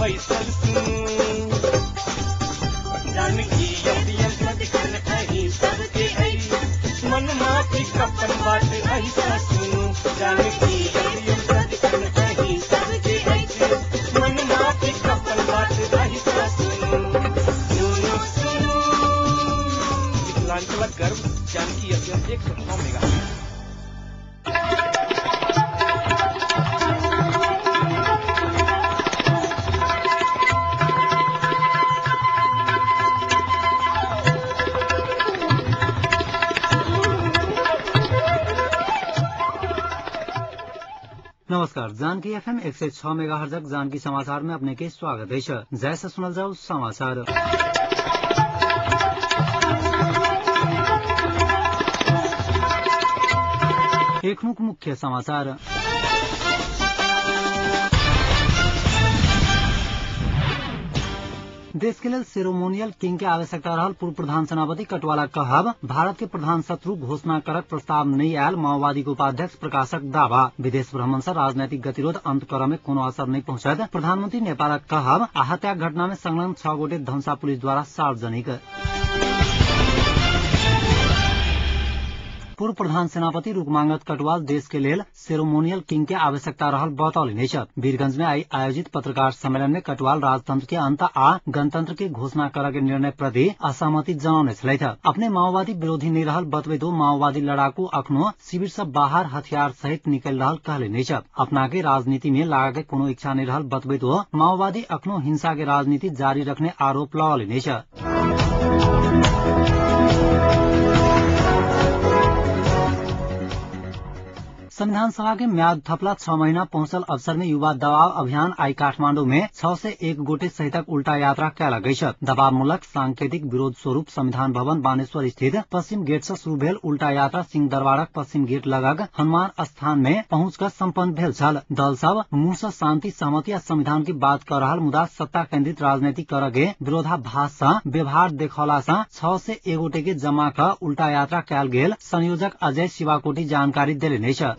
बैसल सुनू जानकी अभियन सदकन अही सबके आई मन माफी कपन बात ऐसा सुनू जानकी अभियन सदकन अही सबके आई मन माफी कपन बात ऐसा सुनू सुनू सुनू विकलांग गर्व जानकी अभियन 106 मेगा। नमस्कार, जानकी एफएम 106 मेगाहर्ज जानकी समाचार में अपने के स्वागत है। जैसे सुनल जाओ समाचार। एक मुख्य समाचार। देश के लिए सेरेमोनियल किंग के आवश्यकता रहल पूर्व प्रधान सेनापति कटवाला कहब भारत के प्रधान शत्रु घोषणा करक प्रस्ताव नहीं आयल माओवादी के उपाध्यक्ष प्रकाशक दावा विदेश भ्रमण से राजनीतिक गतिरोध अंत करे में कोनो असर नहीं पहुंचत प्रधानमंत्री नेपालक कहब हत्या घटना में संलग्न 6 गोटे धनसा पुलिस द्वारा सार्वजनिक। पूर्व प्रधान सेनापति रुकमांगत कटवाल देश के लेल सेरेमोनियल किंग के आवश्यकता रहल बतौलनि छथि। वीरगंज में आयोजित पत्रकार सम्मेलन में कटवाल राजतंत्र के अंत आ गणतंत्र के घोषणा करे के निर्णय प्रति असहमति जनाउने छलथि। अपने माओवादी विरोधी नहीं रहल बतबैतो माओवादी लड़ाकू अखनो शिविर से बाहर हथियार सहित निकल रहल कहले छथि। अपना के राजनीति में लागे कोनो इच्छा नहीं रहल बतबैतो माओवादी अखनो हिंसा के राजनीति जारी रखने आरोप लगौले छथि। संविधान सभा के म्याद थपला 6 महीना पहुंचल अवसर में युवा दबाव अभियान आई काठमांडू में 6 से 1 गोटे सहितक उल्टा यात्रा कैल गई। दबावमूलक सांकेतिक विरोध स्वरूप संविधान भवन बानेश्वर स्थित पश्चिम गेट से शुरू भेल उल्टा यात्रा सिंह दरबारक पश्चिम गेट लगक हनुमान स्थान में पहुंच कर सम्पन्न भेल छल। दल सब मुंह से शांति सहमति आ संविधान की बात कर रहल मुदा सत्ता केंद्रित राजनीति कर के विरोधाभास से व्यवहार देखौला से 6 से 1 गोटे के जमा कर उल्टा यात्रा कैल गेल संयोजक अजय शिवाकोटी जानकारी देले छ।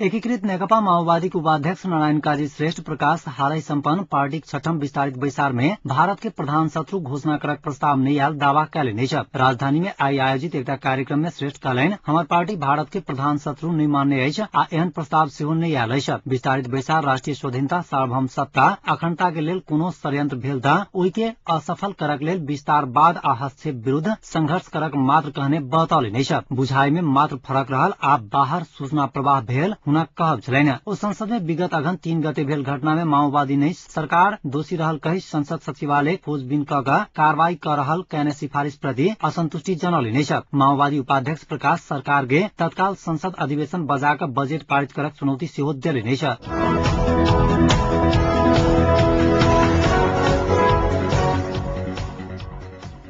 एकीकृत नेकपा माओवादी के उपाध्यक्ष नारायण काजी श्रेष्ठ प्रकाश हालै सम्पन्न पार्टी 6ठम विस्तारित बैसार में भारत के प्रधान शत्रु घोषणा करक प्रस्ताव नहीं आयल दावा कैले छ। राजधानी में आई आयोजित एक कार्यक्रम में श्रेष्ठ कहलनि हमार पार्टी भारत के प्रधान शत्रु नहीं मानने आ एहन प्रस्ताव सेहो नहीं आयल अछि। विस्तारित बैसार राष्ट्रीय स्वाधीनता सार्वभौम सत्ता अखंडता के लेल कोनो षड्यंत्र भेल त ओहि के असफल करक लेल विस्तारवाद आ हस्तक्षेप विरुद्ध संघर्ष करक मात्र कहने बतौले छ। बुझाई में मात्र फरक रहल आ बाहर सूचना प्रवाह भेल हुनक कहब छलैन। ओ संसद में विगत अघन 3 गते भेल घटना में माओवादी नहीं सरकार दोषी रहल कही संसद सचिवालय खोजबीन क कार्रवाई कर रहल कहने सिफारिश प्रति असंतुष्टि जनौले छ। माओवादी उपाध्यक्ष प्रकाश सरकार के तत्काल संसद अधिवेशन बजाकर बजेट पारित करक चुनौती सेहो देले छ।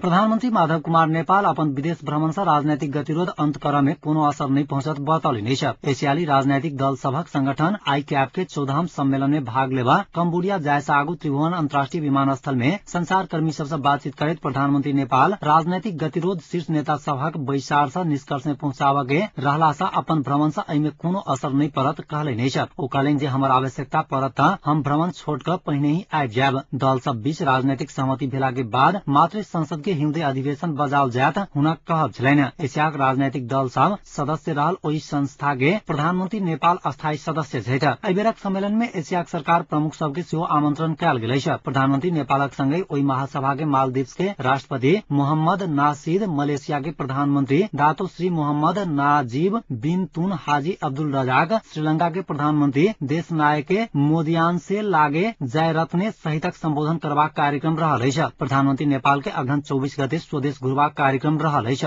प्रधानमंत्री माधव कुमार नेपाल अपन विदेश भ्रमण से राजनीतिक गतिरोध अंत करे में कोनो असर नहीं पहुंचत बतौले छ। एशियाली राजनीतिक दल सभक संगठन आईकैप के 14वीं सम्मेलन में भाग लेवा कम्बोडिया जाय से आगू त्रिभुवन अंतर्राष्ट्रीय विमानस्थल में संचार कर्मी सबसे बातचीत करैत प्रधानमंत्री नेपाल राजनीतिक गतिरोध शीर्ष नेता सभक बैसार से निष्कर्ष में पहुंचावा के रहला से अपन भ्रमण से एहि में कोनो असर नहीं पड़त कहले छ। ओ कहलनि जे हमर आवश्यकता पड़त त हम भ्रमण छोड़ कर पहिने ही आबि जायब। दल सब बीच राजनीतिक सहमति भेला के बाद मात्र संसद के हिउँदे अधिवेशन बजाल जात हुनक कहब छलैन। एशियाक राजनीतिक दल सब सदस्य रहल ओहि संस्था के प्रधानमंत्री नेपाल अस्थायी सदस्य छथि। एहि बेरक सम्मेलन में एशियाक सरकार प्रमुख सबके सेहो आमंत्रण कयल गेल छ। प्रधानमंत्री नेपालक संगे ओहि महासभा के मालदीव्स के राष्ट्रपति मोहम्मद नासिद, मलेशिया के प्रधानमंत्री दातो श्री मोहम्मद नाजिब बिन तुन हाजी अब्दुल रजाक, श्रीलंका के प्रधानमंत्री देश नायक मोदियान से लागे जयरत्ने सहितक संबोधन करबाक कार्यक्रम रहल छ। प्रधानमंत्री नेपाल के अघन 24 गते स्वदेश घुरबाक कार्यक्रम रहल छ।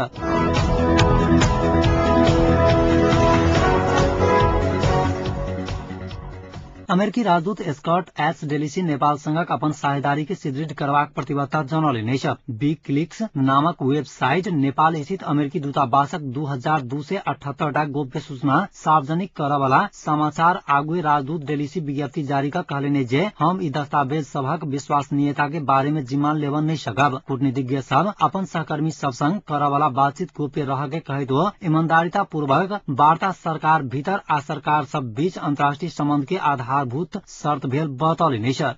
अमेरिकी राजदूत स्कॉट एच डेलिसी नेपाल संघक अपन साझेदारी के सुदृढ़ करबाक प्रतिबद्धता जनौले छ। विकिलीक्स नामक वेबसाइट नेपाल स्थित अमेरिकी दूतावासक 2278 गोप्य सूचना सार्वजनिक करवाला समाचार आगुए राजदूत डेलिसी विज्ञप्ति जारी का कहले जे हम ई दस्तावेज सबक विश्वसनीयता के बारे में जिम्मा लेवन नहीं सकब। कूटनीतिज्ञ सब अपन सहकर्मी सब संग करवाला बातचीत गोप्य रह के कहे तो ईमानदारिता पूर्वक वार्ता सरकार भीतर आ सरकार सब बीच अंतर्राष्ट्रीय संबंध के आधारभूत शर्त भेल बतौले छ।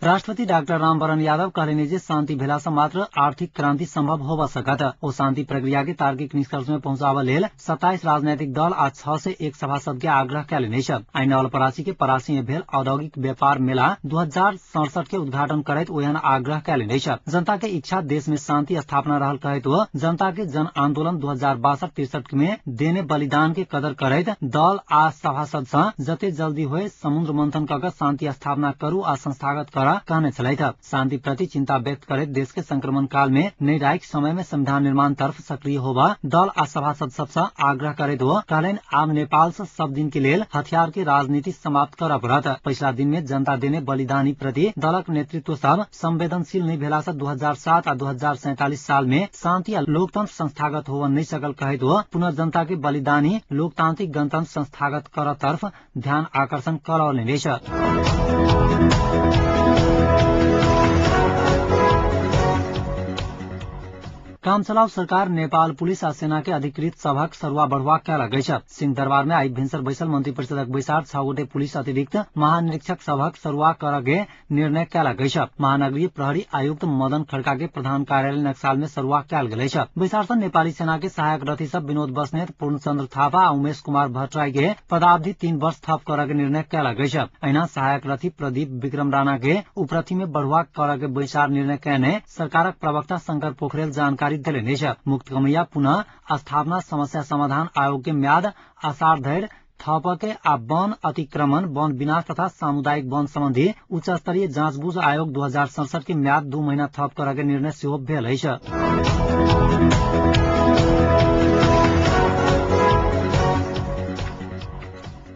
राष्ट्रपति डाक्टर रामवरण यादव कहले जे शांति भेला से मात्र आर्थिक क्रांति संभव होब सकत। ओ शांति प्रक्रिया के तार्किक निष्कर्ष में पहुंचाव लेल 27 राजनीतिक दल आ 6 से 1 सभासद के आग्रह कैले छ। आई नवलपरासी के परासी में भेल औद्योगिक व्यापार मेला 2067 के उद्घाटन करैत ओहन आग्रह कैले छ। जनता के इच्छा देश में शांति स्थापना रहल कहे तो जनता के जन आंदोलन 2062-63 में देने बलिदान के कदर करैत दल आ सभासद से जते जल्दी होए समुद्र मंथन कऽ शांति स्थापना करू आ संस्थागत कर कहने छलै था। शांति प्रति चिंता व्यक्त करे देश के संक्रमण काल में निर्णायक समय में संविधान निर्माण तरफ सक्रिय होबा दल आ सभासद सबसे आग्रह करे तो कहलन आम नेपाल से सब दिन के लेल हथियार के राजनीति समाप्त कर पड़त। पिछला दिन में जनता देने बलिदानी प्रति दलक नेतृत्व सब संवेदनशील नहीं भेला से 2007 आ 2047 साल में शांति आ लोकतंत्र संस्थागत हो नहीं सकल कहे तो पुनः जनता के बलिदानी लोकतांत्रिक गणतंत्र संस्थागत कर तरफ ध्यान आकर्षण करौले छ। काम चलाव सरकार नेपाल पुलिस आ सेना के अधिकृत सभक सरुआ बढ़वा कैल गई छ। सिंहदरबार में आई भिनसर बैसल मंत्री परिषदक बैसार 6 गोटे पुलिस अतिरिक्त महानिरीक्षक सभक सरुआ करके निर्णय कैल गई छ। महानगरीय प्रहरी आयुक्त मदन खड़का के प्रधान कार्यालय नक्साल में सरुआ कैल गेल छ। बैसार से नेपाली सेना के सहायक रथी सब विनोद बस्नेत, पूर्णचंद्र थापा आ उमेश कुमार भट्टराई के पदावधि 3 वर्ष थप करके निर्णय कैल गई छ। ऐना सहायक रथी प्रदीप विक्रम राणा के उपरथी में बढ़वा करके बैसार निर्णय कैने सरकारक प्रवक्ता शंकर पोखरेल जानकारी दिले छ। मुक्त कमैया पुनः स्थापना समस्या समाधान आयोग के म्याद आषाढ़ धरि थपके आ वन अतिक्रमण वन विनाश तथा सामुदायिक वन संबंधी उच्च स्तरीय जाँचबूझ आयोग 2067 के म्याद 2 महीना थप करके निर्णय सेहो भेल छ।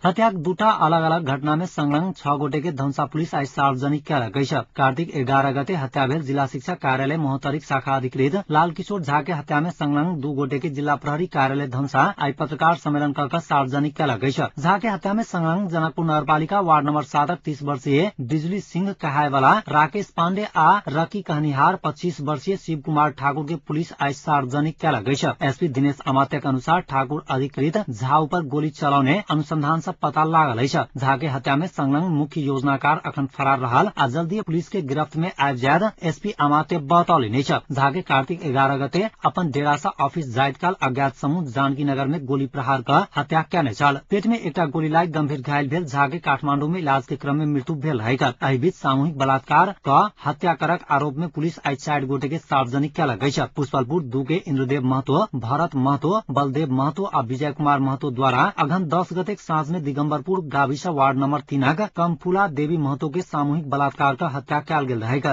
हत्याक दूटा अलग अलग घटना में संलग्न 6 गोटे के धनुषा पुलिस आज सार्वजनिक कैल गई छ। कार्तिक 11 गते हत्या भेल जिला शिक्षा कार्यालय महोत्तरीक शाखा अधिकृत लाल किशोर झा के हत्या में संलग्न 2 गोटे के जिला प्रहरी कार्यालय धनुषा आज पत्रकार सम्मेलन कर सार्वजनिक कैल गई छ। झा के हत्या में संलग्न जनकपुर नगरपालिका वार्ड नंबर 7 30 वर्षीय बिजुली सिंह कहाय वाला राकेश पांडे आ रकी कहनिहार 25 वर्षीय शिव कुमार ठाकुर के पुलिस आज सार्वजनिक कैल गई छ। एसपी दिनेश अमात्य के अनुसार ठाकुर अधिकृत झा ऊपर गोली चलाउने अनुसंधान से पता लागल छ। झा के हत्या में संलग्न मुख्य योजनाकार अखन फरार रहल आ जल्दी पुलिस के गिरफ्त में आबि जायत एसपी अमात्य बतौले छ। झा के कार्तिक 11 गते अपन डेरा से ऑफिस जाइत काल अज्ञात समूह जानकी नगर में गोली प्रहार कर हत्या कैने छल। पेट में एकटा गोली लागि गंभीर घायल भेल झा के काठमांडू में इलाज के क्रम में मृत्यु भेल रहेक। एहि बीच सामूहिक बलात्कार क हत्या करक आरोप में पुलिस आज 4 गोटे के सार्वजनिक कैल गई छ। पुष्पलपुर 2 के इंद्रदेव महतो, भरत महतो, बलदेव महतो आ विजय कुमार महतो द्वारा अघन 10 गते साँझ में दिगंबरपुर गाविस वार्ड नंबर 3 कमफुला देवी महतो के सामूहिक बलात्कार का हत्या कैल गेल रहेक।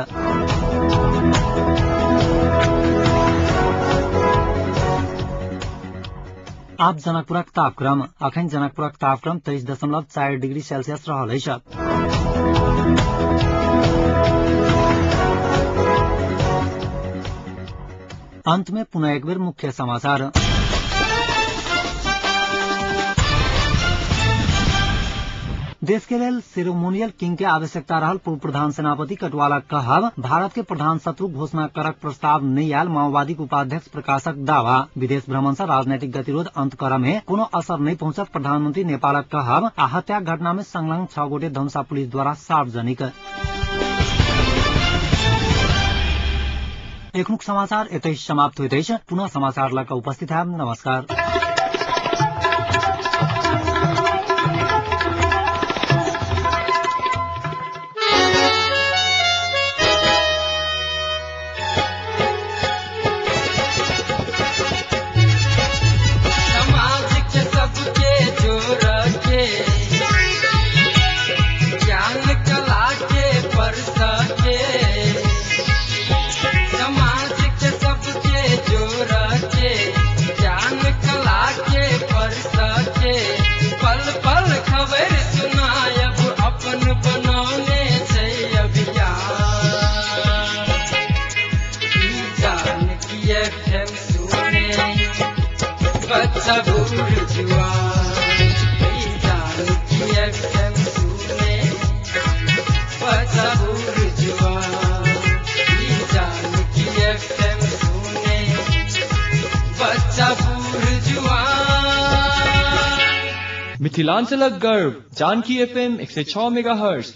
आप जनकपुरक तापक्रम अखन जनकपुरक तापक्रम 23.4 डिग्री सेल्सियस रहल अछि। अंत में पुनः एक बेर मुख्य समाचार। देश के लेल सेरेमोनियल किंग के आवश्यकता रहल पूर्व प्रधान सेनापति कटवाला कहब भारत के प्रधान शत्रु घोषणा करक प्रस्ताव नहीं आयल माओवादी के उपाध्यक्ष प्रकाशक दावा। विदेश भ्रमण से राजनीतिक गतिरोध अंत कर में कोनो असर नहीं पहुंचत प्रधानमंत्री नेपालक कहब आ हत्या घटना में संलग्न 6 गोटे धनुषा पुलिस द्वारा सार्वजनिक। एखनुक समाचार एतै समाप्त होइत अछि। पुनः समाचार लऽ कऽ उपस्थित हैब। नमस्कार। समाज के सबके जोड़ के बच्चा बूढ़ जवान जानकी FM सुने बच्चा बूढ़ जवान जानकी FM सुने बच्चा बूढ़ जवान मिथिलांचलक गर्व जानकी FM 106 मेगाहर्ट्ज